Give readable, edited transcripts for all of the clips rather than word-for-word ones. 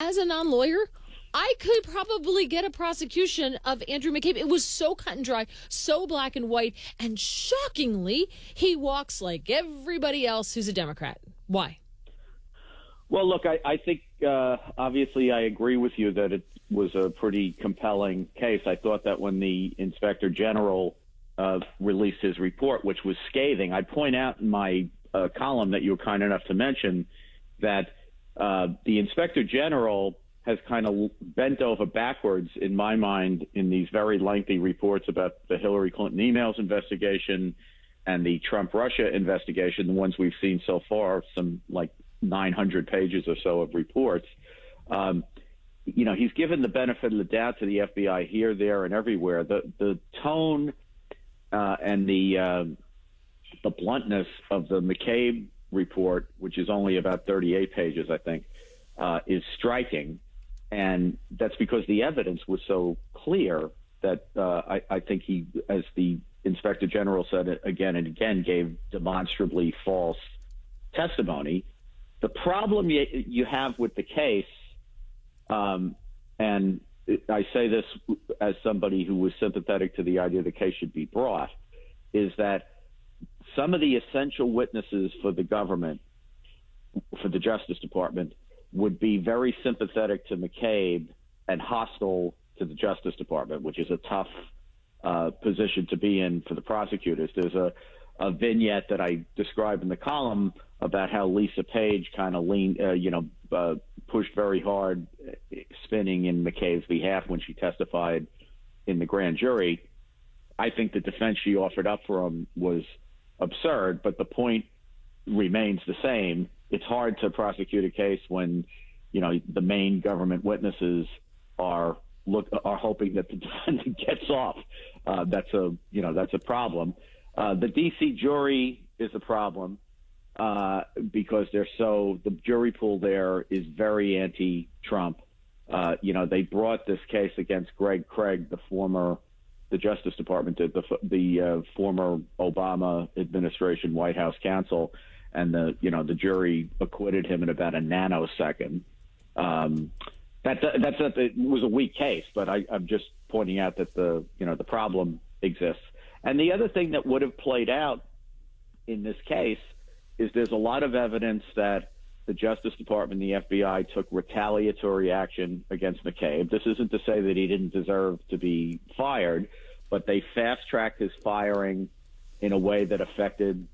as a non-lawyer, I could probably get a prosecution of Andrew McCabe. It was so cut and dry, so black and white, and shockingly, he walks like everybody else who's a Democrat. Why? Well, look, I think obviously I agree with you that it was a pretty compelling case. I thought that when the Inspector General released his report, which was scathing, I point out in my column that you were kind enough to mention that the Inspector General has kind of bent over backwards, in my mind, in these very lengthy reports about the Hillary Clinton emails investigation and the Trump-Russia investigation, the ones we've seen so far, some like 900 pages or so of reports. He's given the benefit of the doubt to the FBI here, there, and everywhere. The tone and the bluntness of the McCabe report, which is only about 38 pages, I think, is striking. And that's because the evidence was so clear that I think he, as the Inspector General said again and again, gave demonstrably false testimony. The problem you have with the case, and I say this as somebody who was sympathetic to the idea the case should be brought, is that some of the essential witnesses for the government, for the Justice Department, would be very sympathetic to McCabe and hostile to the Justice Department, which is a tough position to be in for the prosecutors. There's a vignette that I described in the column about how Lisa Page kind of pushed very hard, spinning in McCabe's behalf when she testified in the grand jury. I think the defense she offered up for him was absurd, but the point remains the same. It's hard to prosecute a case when, the main government witnesses are hoping that the defendant gets off. That's a problem. The D.C. jury is a problem because the jury pool there is very anti-Trump. They brought this case against Greg Craig, the Justice Department did, the former Obama administration White House counsel, and the jury acquitted him in about a nanosecond. It was a weak case, but I'm just pointing out that the problem exists. And the other thing that would have played out in this case is there's a lot of evidence that the Justice Department and the FBI took retaliatory action against McCabe. This isn't to say that he didn't deserve to be fired, but they fast-tracked his firing in a way that affected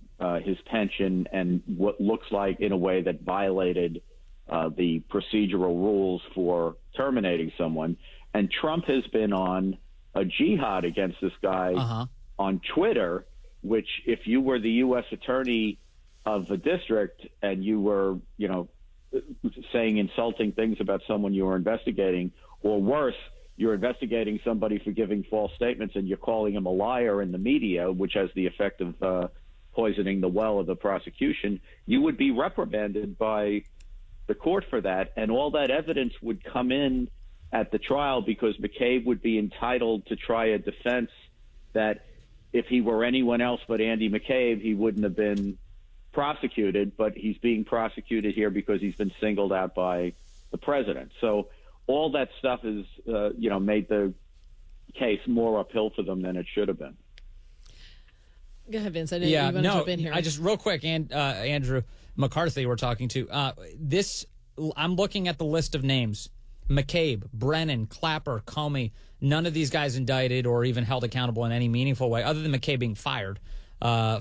his pension and what looks like in a way that violated the procedural rules for terminating someone. And Trump has been on a jihad against this guy on Twitter, which if you were the U.S. attorney of the district and you were, saying insulting things about someone you were investigating, or worse, you're investigating somebody for giving false statements and you're calling him a liar in the media, which has the effect of poisoning the well of the prosecution, you would be reprimanded by the court for that. And all that evidence would come in at the trial because McCabe would be entitled to try a defense that if he were anyone else but Andy McCabe, he wouldn't have been prosecuted, but he's being prosecuted here because he's been singled out by the president. So all that stuff is, made the case more uphill for them than it should have been. Go ahead, Vince. I didn't even want to jump in here. I just real quick, Andrew McCarthy we're talking to. I'm looking at the list of names. McCabe, Brennan, Clapper, Comey, none of these guys indicted or even held accountable in any meaningful way, other than McCabe being fired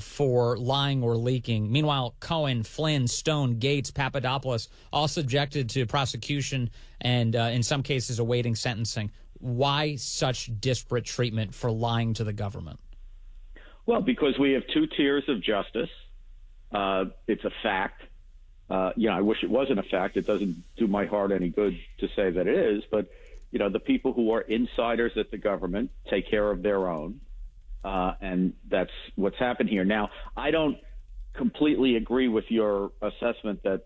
for lying or leaking. Meanwhile, Cohen, Flynn, Stone, Gates, Papadopoulos, all subjected to prosecution and in some cases awaiting sentencing. Why such disparate treatment for lying to the government? Well, because we have two tiers of justice. It's a fact. I wish it wasn't a fact. It doesn't do my heart any good to say that it is. But, the people who are insiders at the government take care of their own. And that's what's happened here. Now, I don't completely agree with your assessment that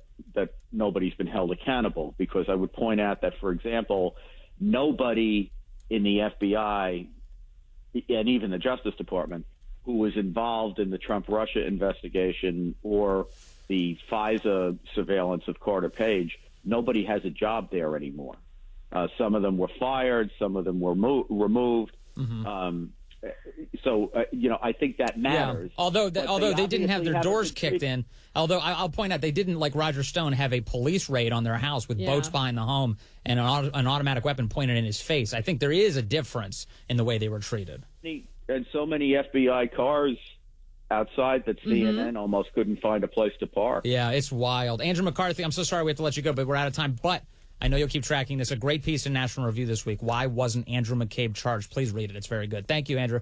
nobody's been held accountable, because I would point out that, for example, nobody in the FBI and even the Justice Department who was involved in the Trump-Russia investigation or the FISA surveillance of Carter Page, nobody has a job there anymore. Some of them were fired. Some of them were removed. So I think that matters. Yeah. Although they didn't have their doors kicked in. Although I'll point out they didn't, like Roger Stone, have a police raid on their house with boats behind the home and an automatic weapon pointed in his face. I think there is a difference in the way they were treated. And so many FBI cars outside that CNN almost couldn't find a place to park. Yeah, it's wild. Andrew McCarthy, I'm so sorry we have to let you go, but we're out of time. But I know you'll keep tracking this. A great piece in National Review this week. Why wasn't Andrew McCabe charged? Please read it. It's very good. Thank you, Andrew.